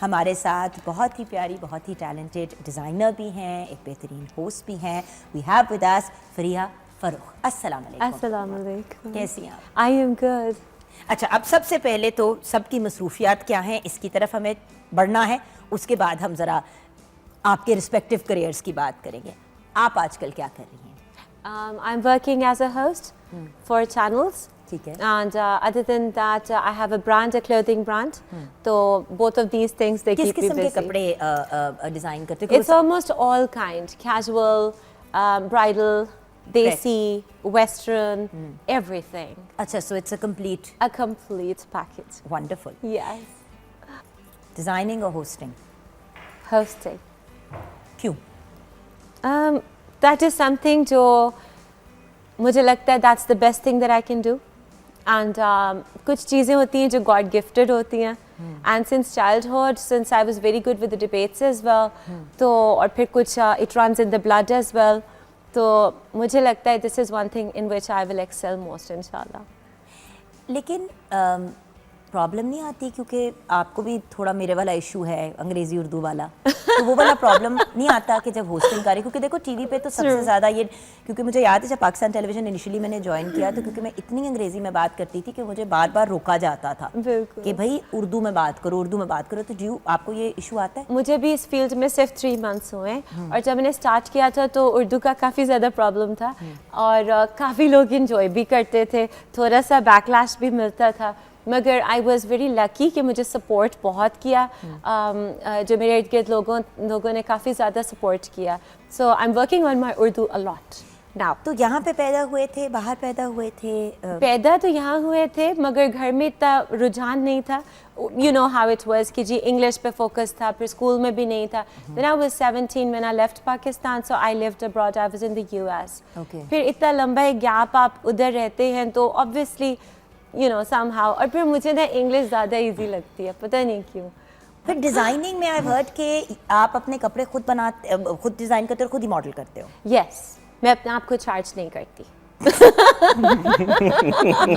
हमारे साथ बहुत ही प्यारी, बहुत ही टैलेंटेड डिज़ाइनर भी हैं, एक बेहतरीन होस्ट भी हैं। वी हैव विद अस फरिया फरूख। अस्सलाम वालेकुम। अस्सलाम वालेकुम। कैसी हैं आप? I am good. अच्छा, अब सबसे पहले तो सबकी मसरूफियात क्या हैं इसकी तरफ हमें बढ़ना है, उसके बाद हम ज़रा आपके रिस्पेक्टिव करियर्स की बात करेंगे। आप आजकल क्या कर रही हैं? I am working as a host for channels ठीक है। and other than that I have a brand, a clothing brand. So both of these things they किस keep me किस्म के busy. कपड़े डिज़ाइन करते हो? It's almost all kind, casual, bridal, desi, western, everything. अच्छा, so it's a complete, A complete package. wonderful. Yes. Designing और hosting Hosting. क्यों? That is something जो मुझे लगता है that's the best thing that I can do. And कुछ चीज़ें होती हैं जो God gifted होती हैं. And since childhood, since I was very good with the debates as well, तो और फिर कुछ it runs in the blood as well. तो मुझे लगता है this is one thing in which I will excel most इंशाल्लाह. लेकिन प्रॉब्लम नहीं आती क्योंकि आपको भी थोड़ा मेरे वाला इशू है अंग्रेज़ी उर्दू वाला, तो वो वाला प्रॉब्लम नहीं आता कि जब होस्टिंग करें? क्योंकि देखो टीवी पे तो सबसे ज़्यादा ये, क्योंकि मुझे याद है जब पाकिस्तान टेलीविज़न इनिशियली मैंने ज्वाइन किया तो क्योंकि मैं इतनी अंग्रेज़ी में बात करती थी कि मुझे बार बार रोका जाता था कि भाई उर्दू में बात करो, उर्दू में बात करो। तो आपको ये इशू आता है? मुझे भी इस फील्ड में सिर्फ 3 months हुए और जब मैंने स्टार्ट किया था तो उर्दू का काफ़ी ज़्यादा प्रॉब्लम था और काफ़ी लोग इंजॉय भी करते थे, थोड़ा सा बैकलैश भी मिलता था, मगर आई वॉज़ वेरी लकी कि मुझे सपोर्ट बहुत किया। जो मेरे इर्द गिर्द लोगों ने काफ़ी ज़्यादा सपोर्ट किया। So I am working on my Urdu a lot now. तो यहाँ पे पैदा हुए थे, बाहर पैदा हुए थे? पैदा तो यहाँ हुए थे मगर घर में इतना रुझान नहीं था। You know how it was कि जी इंग्लिश पे फोकस था, फिर स्कूल में भी नहीं था। Then I was 17 when I left Pakistan, so I lived abroad, I was in the US. फिर इतना लंबा एक गैप आप उधर रहते हैं तो ऑब्वियसली यू नो समहाउ, और फिर मुझे ना इंग्लिश ज़्यादा इजी लगती है, पता नहीं क्यों। फिर डिज़ाइनिंग में आई हर्ड कि आप अपने कपड़े खुद बनाते, खुद डिज़ाइन करते हो और खुद ही मॉडल करते हो? यस, मैं अपने आप को चार्ज नहीं करती।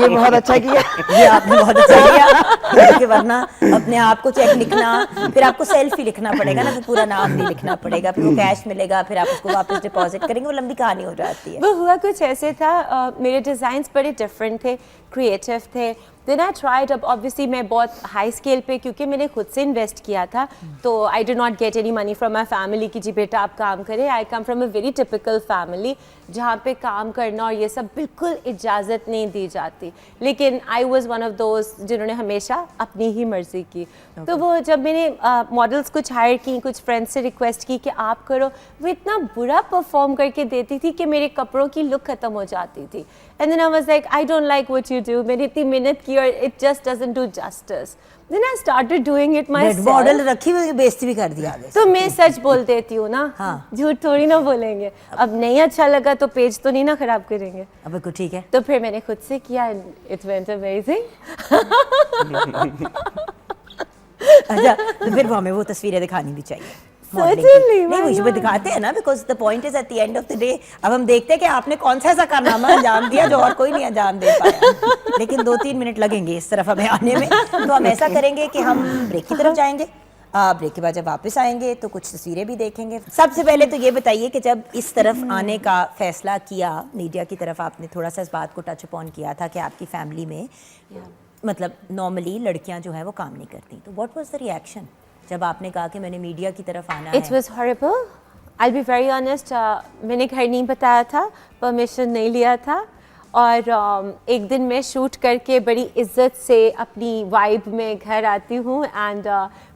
ये बहुत अच्छा किया, ये आपने बहुत अच्छा किया कि वरना अपने आप को चेक लिखना, फिर आपको सेल्फी लिखना पड़ेगा ना, फिर पूरा नाम नहीं लिखना पड़ेगा, फिर वो कैश मिलेगा, फिर आप उसको वापस डिपॉजिट करेंगे, वो लंबी कहानी हो जाती है। वो हुआ कुछ ऐसे था, मेरे डिज़ाइंस बड़े डिफरेंट थे, क्रिएटिव थे। देन आई ट्राइड, अब ऑब्वियसली मैं बहुत हाई स्केल पे, क्योंकि मैंने खुद से इन्वेस्ट किया था, तो I did not get any money from my family कि जी बेटा आप काम करें। I come from a very typical family जहाँ पे काम करना और ये सब बिल्कुल इजाज़त नहीं दी जाती, लेकिन I was one of those जिन्होंने हमेशा अपनी ही मर्ज़ी की। तो वो जब मैंने मॉडल्स कुछ हायर की, कुछ फ्रेंड्स से रिक्वेस्ट की कि आप करो, वो इतना बुरा परफॉर्म करके देती थी कि मेरे कपड़ों की लुक ख़त्म हो जाती थी। And then I was like I don't like what you do, मैंने इतनी मेहनत की और it just doesn't do justice. Then I started doing it myself. Model रखी हुई बेइज्जती भी कर दिया आगे। तो मैं सच बोल देती हूँ ना, हाँ, झूठ थोड़ी ना बोलेंगे। अब नहीं अच्छा लगा तो पेज तो नहीं ना खराब करेंगे। अब बिल्कुल ठीक है। तो फिर मैंने खुद से किया, इट वेंट अमेजिंग। अच्छा, तो फिर हमें वो तस्वीरें दिखानी भी चाहिए। Certainly, नहीं, मुझे भी दिखाते हैं ना, because the point is at the end of the day अब हम देखते हैं कि आपने कौन सा ऐसा कारनामा अंजाम दिया जो और कोई नहीं अंजाम दे पाया। लेकिन 2-3 मिनट लगेंगे इस तरफ हमें आने में, तो हम ऐसा करेंगे कि हम ब्रेक की तरफ जाएंगे। ब्रेक के बाद जब वापस आएंगे तो कुछ तस्वीरें भी देखेंगे। सबसे पहले तो ये बताइए कि जब इस तरफ आने का फैसला किया, मीडिया की तरफ, आपने थोड़ा सा इस बात को टच अपॉन किया था कि आपकी फैमिली में मतलब नॉर्मली लड़कियां जो हैं वो काम नहीं करती, तो व्हाट वाज द रिएक्शन जब आपने कहा कि मैंने मीडिया की तरफ आना है? It was horrible. I'll be very honest. मैंने घर नहीं बताया था, परमिशन नहीं लिया था, और एक दिन मैं शूट करके बड़ी इज्जत से अपनी वाइब में घर आती हूँ, and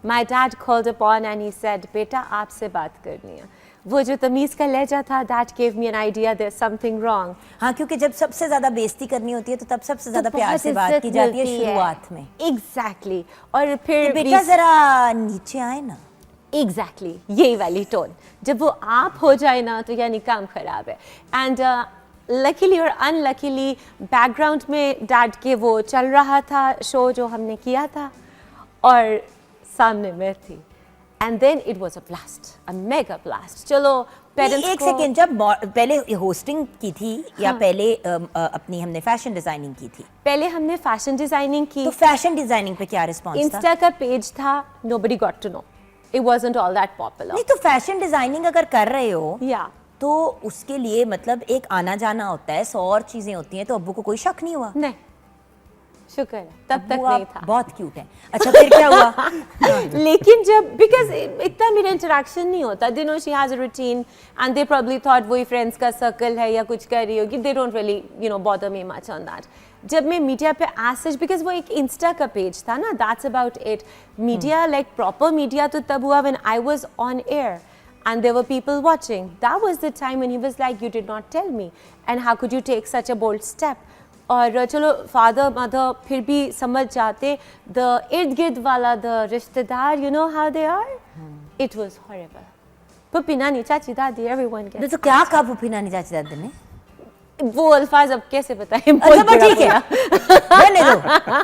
my dad called upon and he said बेटा आपसे बात करनी है। वो जो तमीज़ का लहजा था, that gave me an idea there something wrong. हाँ, क्योंकि जब सबसे ज़्यादा बेइज्जती करनी होती है तो तब सबसे ज़्यादा प्यार से बात की जाती है शुरुआत में। एग्जैक्टली। और फिर बेटा ज़रा नीचे आए ना। एग्जैक्टली, यही वाली टोन जब वो आप हो जाए ना तो यानी काम खराब है। एंड लकीली और अनलकीली बैकग्राउंड में डैड के वो चल रहा था शो जो हमने किया था, और सामने मैं थी, and then it was a blast, a mega blast. चलो पेरेंट्स एक को सेकेंड, जब पहले होस्टिंग की थी या पहले अपनी हमने फैशन डिजाइनिंग की थी? पहले हमने फैशन डिजाइनिंग की, तो फैशन डिजाइनिंग पे क्या रिस्पॉन्स था? इंस्टा का पेज था, nobody got to know, it wasn't all that popular। नहीं तो फैशन डिजाइनिंग अगर कर रहे हो या तो उसके लिए मतलब एक आना जाना होता है, 100 और चीजें होती हैं, तो अब्बू को कोई शक नहीं हुआ? नहीं, शुक्र है तब तक अब्बू नहीं आप था। बहुत क्यूट है। अच्छा फिर क्या हुआ? लेकिन जब बिकॉज इतना मेरा इंटरेक्शन नहीं होता, they know she has a routine and they probably thought वही फ्रेंड्स का सर्कल है या कुछ कर रही होगी, they don't really you know bother me much on that. जब मैं मीडिया पे एज बिकॉज वो एक इंस्टा का पेज था ना, that's about it. Media like proper media तो तब हुआ when I was on air and there were people watching. That was the time when he was like, you did not tell me and how could you take such a bold step? और चलो father mother फिर भी समझ जाते, the इर्द गिर्द वाला the रिश्तेदार, you know how they are, it was horrible. पप्पी नानी चाची दादी एवरीवन के तो क्या कहा पुप्पी नानी चाची दादी ने? वो अल्फाज अब कैसे बताएं? अच्छा बस ठीक है, रहने दो,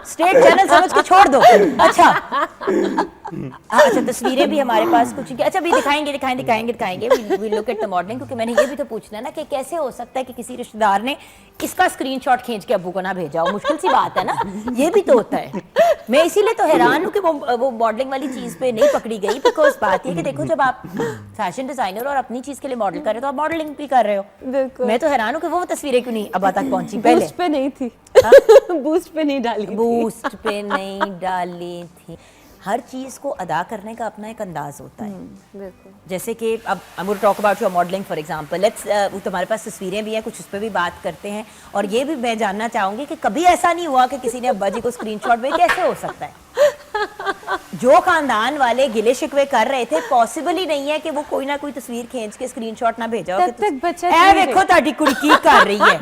स्टेट चैनल समझ के छोड़ दो। अच्छा अच्छा, तस्वीरें भी हमारे पास कुछ, अच्छा भी दिखाएंगे we look at the modelling, क्योंकि मैंने ये भी तो पूछना है ना कि कैसे हो सकता है कि किसी रिश्तेदार ने इसका स्क्रीनशॉट खींच के अब्बू को ना भेजा हो, मुश्किल सी बात है ना, ये भी तो होता है। मैं इसीलिए तो हैरान हूँ कि वो मॉडलिंग वाली चीज पे नहीं पकड़ी गई, बिकॉज बात ये कि देखो जब आप फैशन डिजाइनर और अपनी चीज के लिए मॉडल कर रहे हो तो आप मॉडलिंग भी कर रहे हो। बिल्कुल। मैं तो हैरान हूँ कि वो तस्वीरें क्यों नहीं अब्बा तक पहुंची पहले? बूस्ट पे नहीं थी, बूस्ट पे नहीं डाली थी। बूस्ट पे नहीं डाली थी। हर चीज को अदा करने का अपना एक अंदाज होता है। बिल्कुल। जैसे कि अब I will talk about your modelling for example, let's तुम्हारे पास तस्वीरें भी हैं, कुछ उस पर भी बात करते हैं। और ये भी मैं जानना चाहूंगी कि कभी ऐसा नहीं हुआ कि किसी ने अब्बा जी को स्क्रीनशॉट भेजा? कैसे हो सकता है? जो खानदान वाले गिले शिकवे कर रहे थे, पॉसिबल ही नहीं है कि वो कोई ना कोई तस्वीर खींच के स्क्रीनशॉट ना भेजा हो। तब तक बच्चा ए देखो ताड़ी कुड़ी की कर रही है,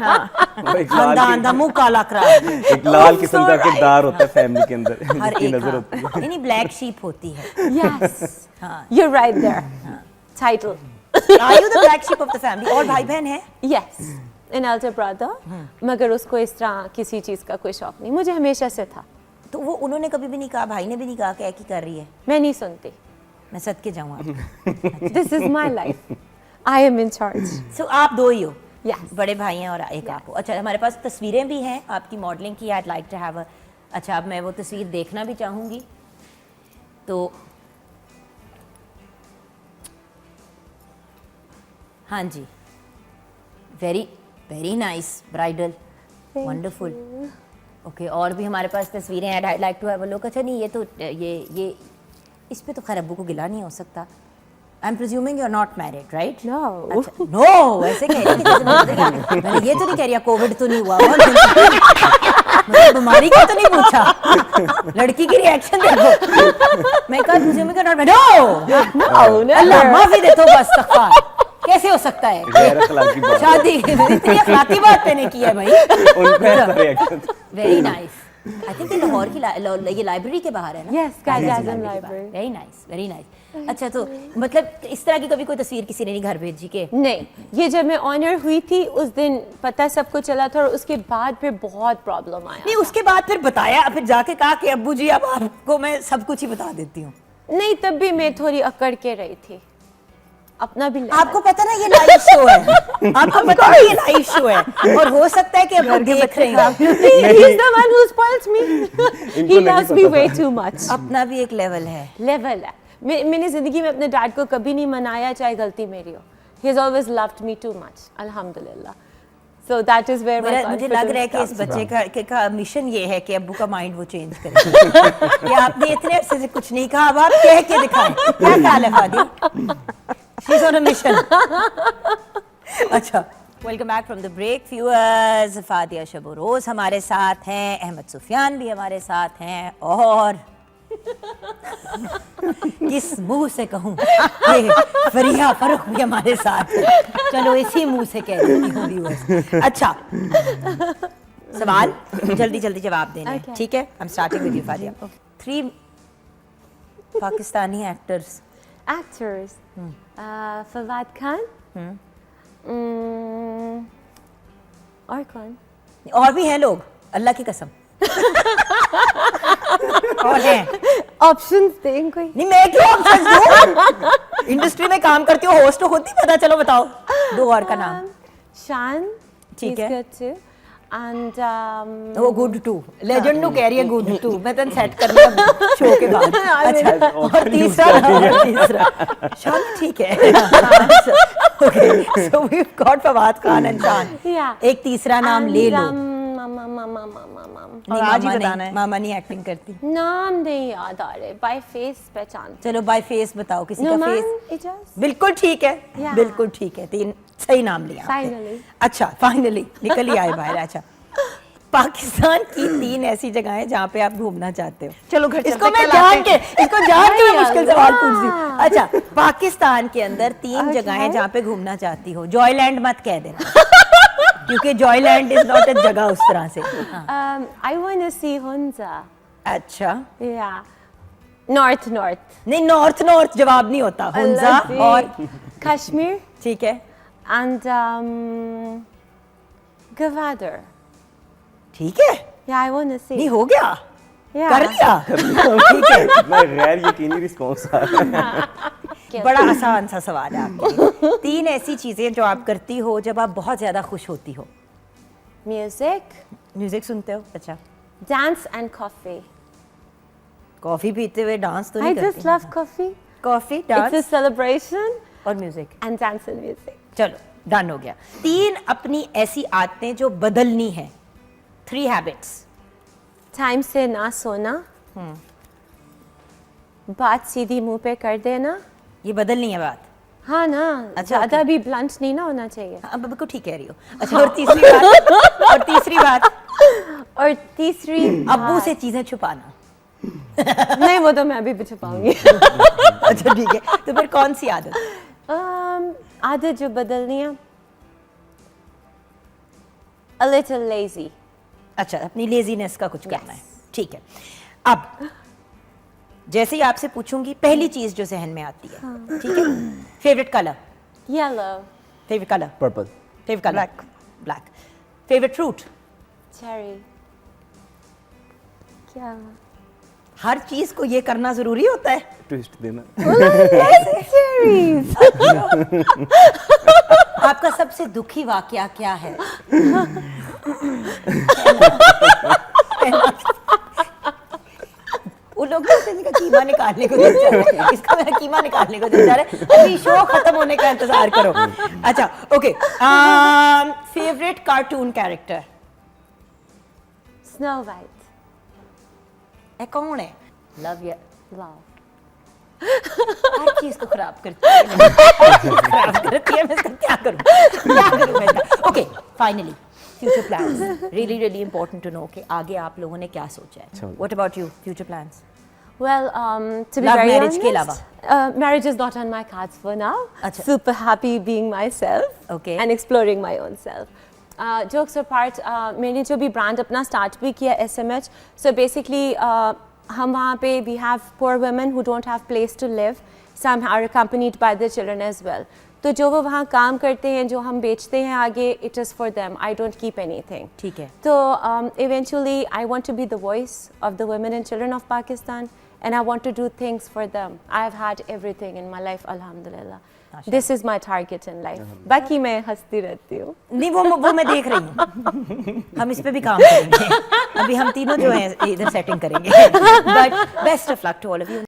खानदान दा मुंह काला करा, एक लाल किस्म का किरदार होता है फैमिली के अंदर, हर जिसकी एक नजर होती है। नहीं ब्लैक शीप होती है। यस, हाँ। You are right there, title. Are you the black sheep of the family? और भाई बहन है? यस, एन एल्डर ब्रदर, मगर उसको इस तरह किसी चीज का कोई शौक नहीं, मुझे हमेशा से था। तो वो उन्होंने कभी भी नहीं कहा, भाई ने भी नहीं कहा कि की कर रही है? मैं नहीं सुनती। मैं सदके जाऊँ आप। This is my life, I am in charge. So आप दो ही हो? Yes. बड़े भाई हैं और एक आप हो। अच्छा, हमारे पास तस्वीरें भी हैं आपकी मॉडलिंग की। I'd like to have a, अच्छा अब मैं वो तस्वीर देखना भी चाहूँगी। तो हाँ जी, very very nice bridal, wonderful. Okay, और भी हमारे पास तस्वीरें हैं। I'd like to have a look। अच्छा नहीं, ये तो ये इस पे तो खैर अब्बू को गिला नहीं हो सकता। I'm presuming you're not married, right? No. अच्छा, no, वैसे कह रही कि जैसे मैंने ये तो नहीं कह रही कोविड तो नहीं हुआ, मैंने बीमारी का तो नहीं पूछा, लड़की की रिएक्शन देखो। मैं कहा presuming you're not married, no, अल्लाह माफी दे, तो बस इस्तग़फ़ार। कैसे हो सकता है? गैर अखलाकी बात। शादी इतनी अखलाकी बात पे नहीं की है भाई। उन पे ऐसा reaction. Very nice. I think ये लाहौर की ये लाइब्रेरी के बाहर है ना? Yes, Qazi-Azam Library। Very nice, very nice. अच्छा, तो मतलब इस तरह की कभी कोई तस्वीर किसी ने नहीं घर भेजी के? नहीं, ये जब मैं ऑनर हुई थी उस दिन पता सबको चला था, और उसके बाद फिर बहुत प्रॉब्लम आया। नहीं, उसके बाद फिर बताया, फिर जाके कहा कि अब्बू जी अब आपको मैं सब कुछ ही बता देती हूँ? नहीं, तब भी मैं थोड़ी अकड़ के रही थी अपना भी। आपको पता ना ये लाइव शो है, आपको पता है ये लाइव शो है, और हो सकता है कि अब देख रहे हैं। He is the one who spoils me. He loves me way too much. अपना भी एक लेवल है। लेवल है। मैंने जिंदगी में अपने डैड को कभी नहीं मनाया, चाहे गलती मेरी हो। He has always loved me too much. अल्हम्दुलिल्लाह। So that is where my मुझे लग रहा है कि इस confidence बच्चे का मिशन ये है कि अब्बू का माइंड वो चेंज करे। ये आपने इतने अरसे से कुछ नहीं कहा, अब आप कह के दिखाएं। क्या ख्याल है Fadi? She's on a mission. अच्छा, welcome back from the break viewers. Fadia शब-ओ-रोज हमारे साथ हैं, अहमद सुफियान भी हमारे साथ हैं, और किस मुंह से कहूँ कि फरिया फरुख भी हमारे साथ है। चलो इसी मुंह से कह देती हूँ व्यूअर्स। अच्छा, सवाल जल्दी जल्दी जवाब देने हैं, ठीक है? I'm starting with you, Fadia. 3 Pakistani actors. actors. Fawad Khan, और कौन? और भी हैं लोग, अल्लाह की कसम। और हैं ऑप्शंस दें कोई। नहीं मैं क्यों ऑप्शन दूं? इंडस्ट्री में काम करती हो, होस्ट हो खुद ही पता, चलो बताओ दो और का नाम। शान, ठीक he's है। good too. And वो गुड टू लेजेंड नु कह रही है गुड टू, मैं तन सेट कर लिया शो के बाद। अच्छा और तीसरा शान ठीक है। Okay so we got Fawad Khan and Shan. Yeah. एक तीसरा नाम ले लो। और नहीं, आज ही मामा बताना नहीं, है। मामा नहीं एक्टिंग करती। नाम नहीं याद आ रहे, बाय फेस पहचान। चलो बाय फेस बताओ किसी का नुमान फेस। इजाज। बिल्कुल ठीक है, Yeah. बिल्कुल ठीक है, तीन सही नाम लिया आपने। Finally. अच्छा फाइनली निकल ही आए बाहर। अच्छा पाकिस्तान की 3 ऐसी जगहें जहाँ पे आप घूमना चाहते हो। चलो घर इसको चलते, मैं कल जान आते के इसको जान के मैं मुश्किल सवाल पूछ दी। अल्लाह। अच्छा पाकिस्तान के अंदर 3 Okay. जगहें जहाँ पे घूमना चाहती हो। जॉयलैंड मत कह देना क्योंकि जॉयलैंड इज नॉट अ जगह उस तरह से। हाँ। I want to see Hunza. अच्छा Yeah. North. नहीं नॉर्थ जवाब नहीं होता। हुंजा और Kashmir ठीक है and Gavadir. ठीक है Yeah, I want to see. नहीं हो गया Yeah. कर लिया ठीक है। इतना गैर यकीनी रिस्पॉन्स आ रहा है। बड़ा आसान सा सवाल है आपके लिए। 3 ऐसी चीजें जो आप करती हो जब आप बहुत ज्यादा खुश होती हो। Music, म्यूजिक सुनते हो? अच्छा dance and coffee. कॉफी पीते हुए डांस तो I नहीं just करती? love coffee. Coffee It's a dance celebration और music. and dance and music. चलो डन हो गया। 3 अपनी ऐसी आदतें जो बदलनी है। 3 हैबिट्स। टाइम से ना सोना, बात सीधी मुंह पे कर देना। ये बदलनी है बात। हाँ ना, अच्छा, ज्यादा okay. भी ब्लंट नहीं ना होना चाहिए। अब बिल्कुल ठीक कह रही हो। अच्छा और तीसरी बात और तीसरी बात और तीसरी अब्बू से चीजें छुपाना। नहीं, वो तो मैं अभी भी छुपाऊंगी। अच्छा ठीक है, तो फिर कौन सी आदत? आदत जो बदलनी है, a little lazy. अच्छा अपनी लेजीनेस का कुछ करना है। Yes. ठीक है। अब जैसे ही आपसे पूछूंगी पहली चीज जो जहन में आती है, ठीक है? Favourite colour? Yellow, favourite colour? Purple. Favourite colour? Black. Favourite fruit? cherry. क्या? हर चीज को ये करना जरूरी होता है? ट्विस्ट देना। Cherries. आपका सबसे दुखी वाकया क्या है? वो लोग कहते हैं इसका कीमा निकालने को दिल चाह रहे हैं, इसका मेरा कीमा निकालने को दिल चाह रहा है। अभी शो खत्म होने का इंतजार करो। अच्छा okay favourite cartoon character? Snow White. कौन है? लव या Love. हर चीज को खराब करती है। खराब करती है, मैं इसका क्या करूं मैं इसका? Okay finally future plans really important to know कि आगे आप लोगों ने क्या सोचा है। What about you? Future plans? Well, to be Love very marriage के honest, marriage is not on my cards for now. अच्छा। Super happy being myself Okay. and exploring my own self. Jokes apart, मैंने जो भी brand अपना start भी किया SMH, so basically हम वहाँ पे we have poor women who don't have place to live. Some are accompanied by their children as well. तो जो वो वहाँ काम करते हैं, जो हम बेचते हैं आगे, it is for them. I don't keep anything. ठीक है। So eventually, I want to be the voice of the women and children of Pakistan, and I want to do things for them. I have had everything in my life, alhamdulillah. This is my target in life. बाकी मैं हंसती रहती हूँ। नहीं वो मैं देख रही हूँ। हम इस पे भी काम करेंगे। अभी हम तीनों जो हैं इधर सेटिंग करेंगे। But best of luck to all of you.